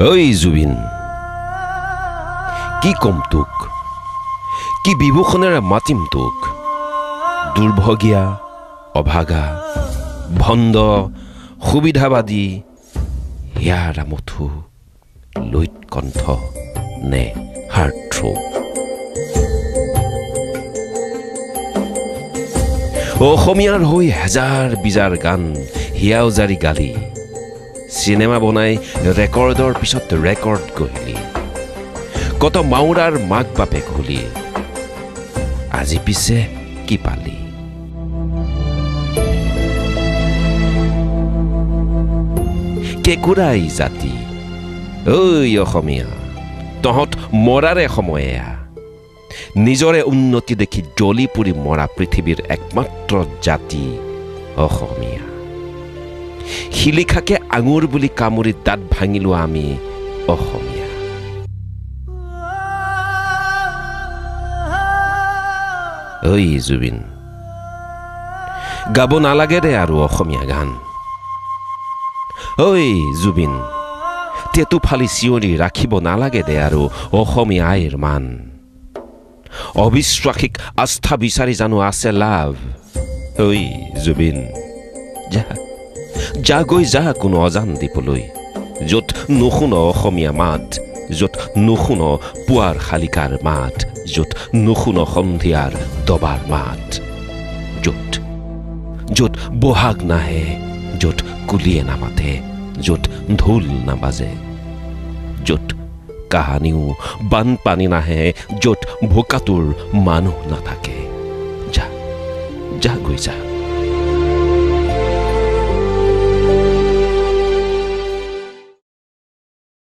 ঐ জুবিন কি কম তোক কি বিভূষণেৰে মাতিম তোক দুৰ্ভগীয়া অভাগা ভণ্ড সুবিধাবাদী ইয়াৰ মথু লৈত কণ্ঠ নে হাৰ্টথ্ৰব অসমীয়াৰ হৈ হেজাৰ বিজাৰ গান হিয়াও জাৰি গালি চিনেমা বনাই ৰেকৰ্ডৰ পিছত ৰেকৰ্ড গঢ়িলি কত মাউৰাৰ মাক বাপেক হলি আজি পিছে কি পালি কেকুৰাই জাতি ঐ অসমীয়া তহঁত মৰাৰে সময়ে নিজৰে উন্নতি দেখি জ্বলি পুৰি মৰা পৃথিৱীৰ একমাত্ৰ জাতি অসমীয়া শিলিখাকে আঙুৰ বুলি কামুৰি দাঁত ভাঙিলো আমি অসমীয়া ঐ জুবিন গাব নালাগে দে আৰু অসমীয়া গান ঐ জুবিন তেতু ফালি চিঞৰি ৰাখিব নালাগে দে আৰু অসমীয়া আইৰ মান অবিশ্বাসিক আস্থা বিচাৰি জানো আছে লাভ ঐ জুবিন যা যা গৈ যা কোনো অজান দ্বীপলৈ য'ত নুশুন অসমীয়া মাত য'ত নুশুন পুৱাৰ শালিকাৰ মাত য'ত নুশুন সন্ধিয়াৰ দবাৰ মাত য'ত য'ত বহাগ নাহে য'ত কুলিয়ে নামাতে য'ত ঢোল নাবাজে য'ত কাহানিও বানপানী নাহে য'ত ভোকাটোৰ মানুহ নাথাকে যা যা গৈ যা